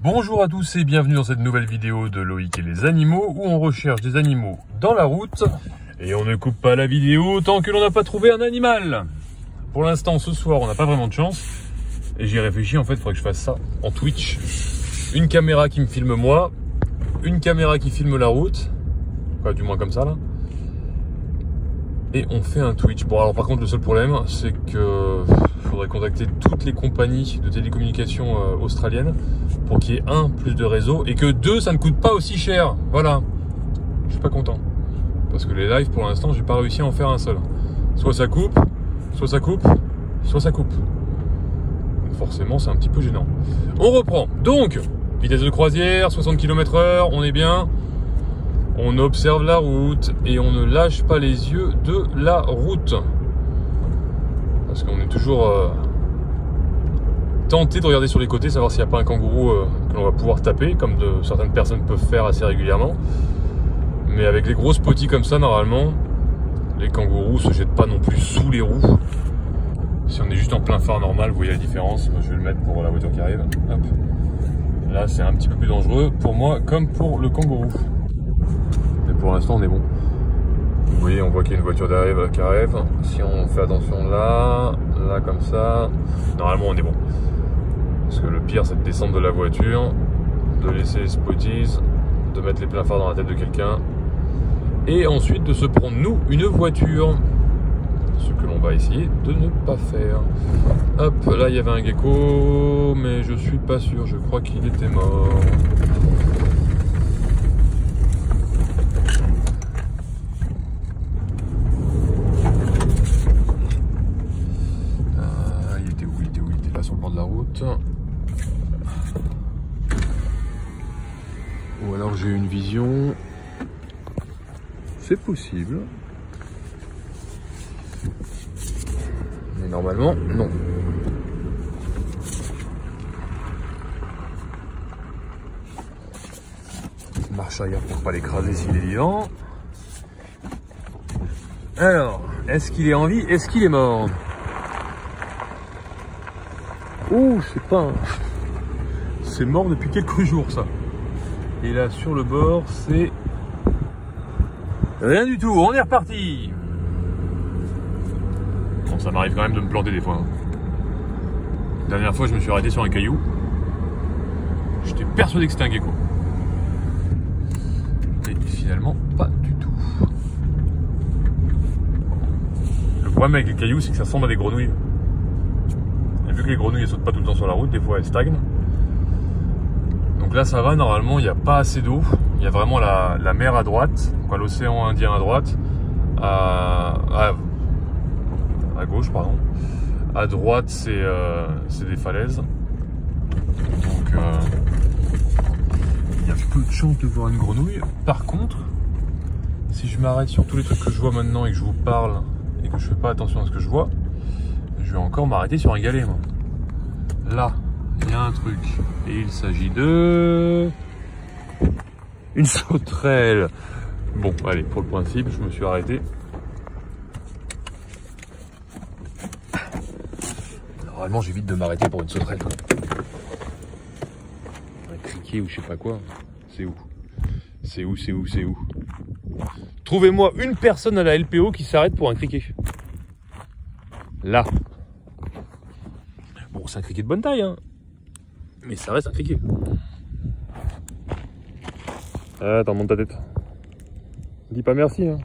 Bonjour à tous et bienvenue dans cette nouvelle vidéo de Loïc et les animaux où on recherche des animaux dans la route et on ne coupe pas la vidéo tant que l'on n'a pas trouvé un animal. Pour l'instant, ce soir, on n'a pas vraiment de chance et j'y ai réfléchi, en fait, il faudrait que je fasse ça en Twitch. Une caméra qui me filme moi, une caméra qui filme la route, enfin, du moins comme ça là. Et on fait un Twitch. Bon, alors par contre, le seul problème, c'est que faudrait contacter toutes les compagnies de télécommunications australiennes pour qu'il y ait plus de réseau et que deux, ça ne coûte pas aussi cher. Voilà. Je suis pas content. Parce que les lives, pour l'instant, j'ai pas réussi à en faire un seul. Soit ça coupe, soit ça coupe, soit ça coupe. Donc forcément, c'est un petit peu gênant. On reprend. Donc, vitesse de croisière, 60 km/h, on est bien. On observe la route et on ne lâche pas les yeux de la route. Parce qu'on est toujours tenté de regarder sur les côtés, savoir s'il n'y a pas un kangourou que l'on va pouvoir taper, comme certaines personnes peuvent faire assez régulièrement. Mais avec les gros spotties comme ça, normalement, les kangourous se jettent pas non plus sous les roues. Si on est juste en plein phare normal, vous voyez la différence. Moi, je vais le mettre pour la voiture qui arrive. Hop. Là, c'est un petit peu plus dangereux pour moi, comme pour le kangourou. Mais pour l'instant, on est bon. Vous voyez, on voit qu'il y a une voiture derrière qui arrive. Si on fait attention là, là comme ça, normalement on est bon. Parce que le pire, c'est de descendre de la voiture, de laisser les spotties, de mettre les pleins phares dans la tête de quelqu'un, et ensuite de se prendre, nous, une voiture. Ce que l'on va essayer de ne pas faire. Hop, là il y avait un gecko, mais je suis pas sûr, je crois qu'il était mort. Sur le bord de la route, ou alors j'ai une vision, c'est possible, mais normalement non. Marche arrière pour pas l'écraser s'il est vivant. Alors, est-ce qu'il est en vie, est-ce qu'il est mort? Oh, c'est pas... C'est mort depuis quelques jours, ça. Et là, sur le bord, c'est... rien du tout, on est reparti. Bon, ça m'arrive quand même de me planter des fois. La dernière fois, je me suis arrêté sur un caillou. J'étais persuadé que c'était un gecko. Et finalement, pas du tout. Le problème avec les cailloux, c'est que ça ressemble à des grenouilles. Vu que les grenouilles ne sautent pas tout le temps sur la route, des fois elles stagnent. Donc là ça va, normalement il n'y a pas assez d'eau. Il y a vraiment la mer à droite, quoi, l'océan Indien à droite, à gauche pardon. À droite c'est des falaises. Donc il y a peu de chance de voir une grenouille. Par contre, si je m'arrête sur tous les trucs que je vois maintenant et que je vous parle et que je fais pas attention à ce que je vois, je vais encore m'arrêter sur un galet, moi. Là, il y a un truc. Et il s'agit de... une sauterelle. Bon, allez, pour le principe, je me suis arrêté. Normalement, j'évite de m'arrêter pour une sauterelle. Un criquet ou je sais pas quoi. C'est où? C'est où? C'est où? C'est où? Trouvez-moi une personne à la LPO qui s'arrête pour un criquet. Là. Bon, c'est un criquet de bonne taille, hein. Mais ça reste un criquet. Ah, t'en montes ta tête. Dis pas merci, hein.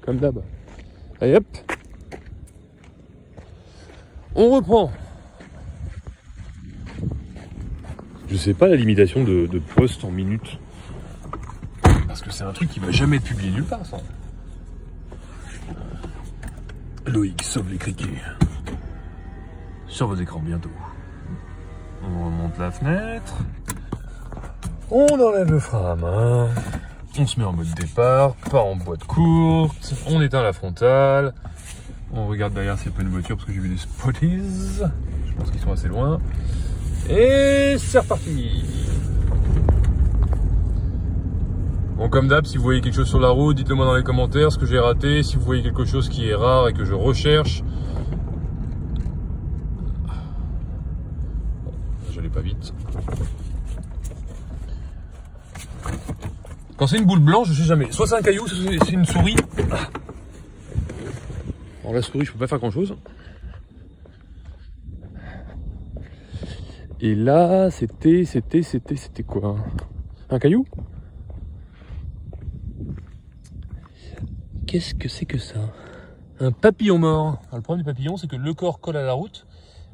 Comme d'hab. Allez, hop. On reprend. Je sais pas la limitation de posts en minutes. Parce que c'est un truc qui va jamais être publié nulle part, ça. Loïc sauve les criquets. Sur vos écrans bientôt. On remonte la fenêtre. On enlève le frein à main. On se met en mode départ, pas en boîte courte. On éteint la frontale. On regarde derrière s'il n'y a pas une voiture parce que j'ai vu des spotties. Je pense qu'ils sont assez loin. Et c'est reparti. Bon, comme d'hab, si vous voyez quelque chose sur la route, dites-le moi dans les commentaires ce que j'ai raté. Si vous voyez quelque chose qui est rare et que je recherche, j'allais pas vite. Quand c'est une boule blanche, je sais jamais. Soit c'est un caillou, soit c'est une souris. Alors la souris, je peux pas faire grand chose. Et là, c'était quoi? Un caillou? Qu'est-ce que c'est que ça? Un papillon mort. Alors, le problème du papillon, c'est que le corps colle à la route,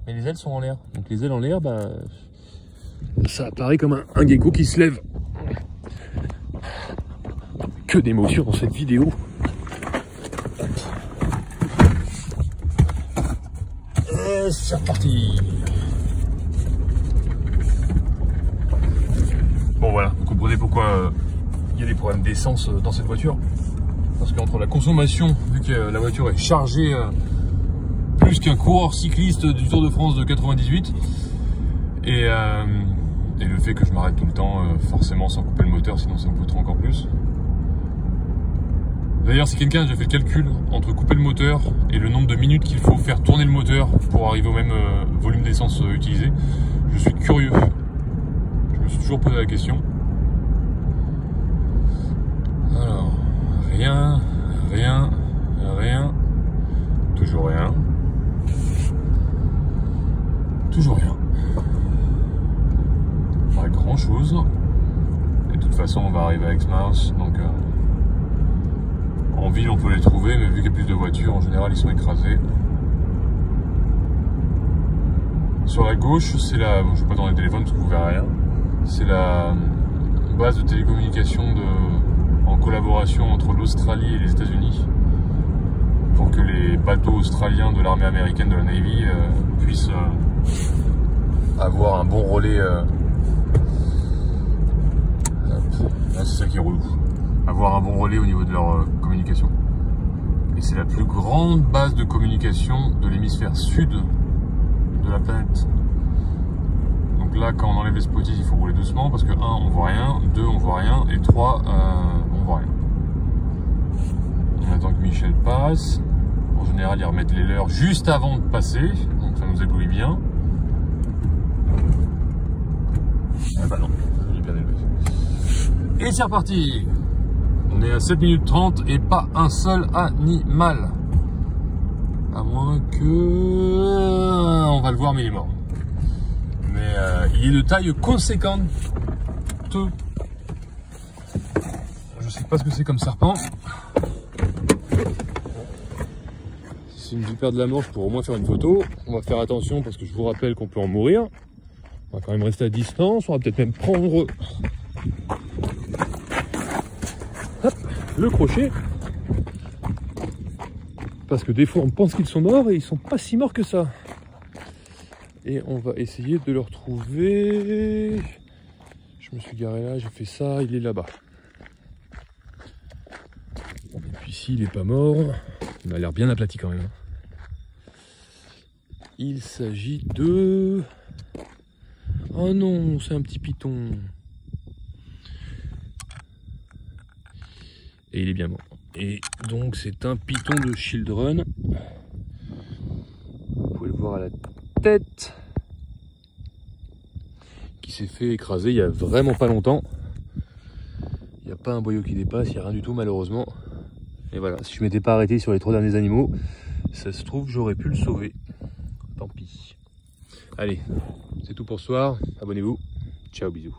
mais les ailes sont en l'air. Donc les ailes en l'air, bah, ça apparaît comme un gecko qui se lève. Que d'émotions dans cette vidéo. Et c'est reparti. Bon voilà, vous comprenez pourquoi il y a des problèmes d'essence dans cette voiture. Parce qu'entre la consommation, vu que la voiture est chargée plus qu'un coureur cycliste du Tour de France de 98, et le fait que je m'arrête tout le temps, forcément sans couper le moteur, sinon ça me coûtera encore plus. D'ailleurs, si quelqu'un a déjà fait le calcul entre couper le moteur et le nombre de minutes qu'il faut faire tourner le moteur pour arriver au même volume d'essence utilisé, je suis curieux. Je me suis toujours posé la question. Alors, rien, toujours rien. Toujours rien. Pas grand chose. Et de toute façon, on va arriver à Exmouth, donc en ville on peut les trouver, mais vu qu'il y a plus de voitures, en général ils sont écrasés. Sur la gauche, c'est la... Bon, je ne vais pas dans les téléphones parce que vous verrez rien. C'est la base de télécommunication en collaboration entre l'Australie et les États-Unis, pour que les bateaux australiens de l'armée américaine, de la Navy, puissent avoir un bon relais. Là, c'est ça qui est relou. Avoir un bon relais au niveau de leur communication. Et c'est la plus grande base de communication de l'hémisphère sud de la planète. Donc là, quand on enlève les spotties, il faut rouler doucement parce que 1, on voit rien, 2, on voit rien, et 3, on voit rien. On attend que Michel passe. En général, ils remettent les leurs juste avant de passer, donc ça nous éblouit bien. Ah bah non, il est bien élevé. Et c'est reparti. On est à 7 minutes 30 et pas un seul animal. À moins que... On va le voir, mais il est mort. Mais il est de taille conséquente. Je sais pas ce que c'est comme serpent. Si c'est une vipère de la Manche, pour au moins faire une photo. On va faire attention parce que je vous rappelle qu'on peut en mourir. On va quand même rester à distance. On va peut-être même prendre... Hop, le crochet, parce que des fois on pense qu'ils sont morts et ils sont pas si morts que ça. Et on va essayer de le retrouver. Je me suis garé là, j'ai fait ça, il est là-bas. Et puis s'il est pas mort, il a l'air bien aplati quand même. Il s'agit de... Oh non, c'est un petit python. Et il est bien mort. Et donc c'est un python de Children. Vous pouvez le voir à la tête. Qui s'est fait écraser il y a vraiment pas longtemps. Il n'y a pas un boyau qui dépasse, il n'y a rien du tout malheureusement. Et voilà, si je m'étais pas arrêté sur les 3 derniers animaux, ça se trouve j'aurais pu le sauver. Tant pis. Allez, c'est tout pour ce soir. Abonnez-vous. Ciao, bisous.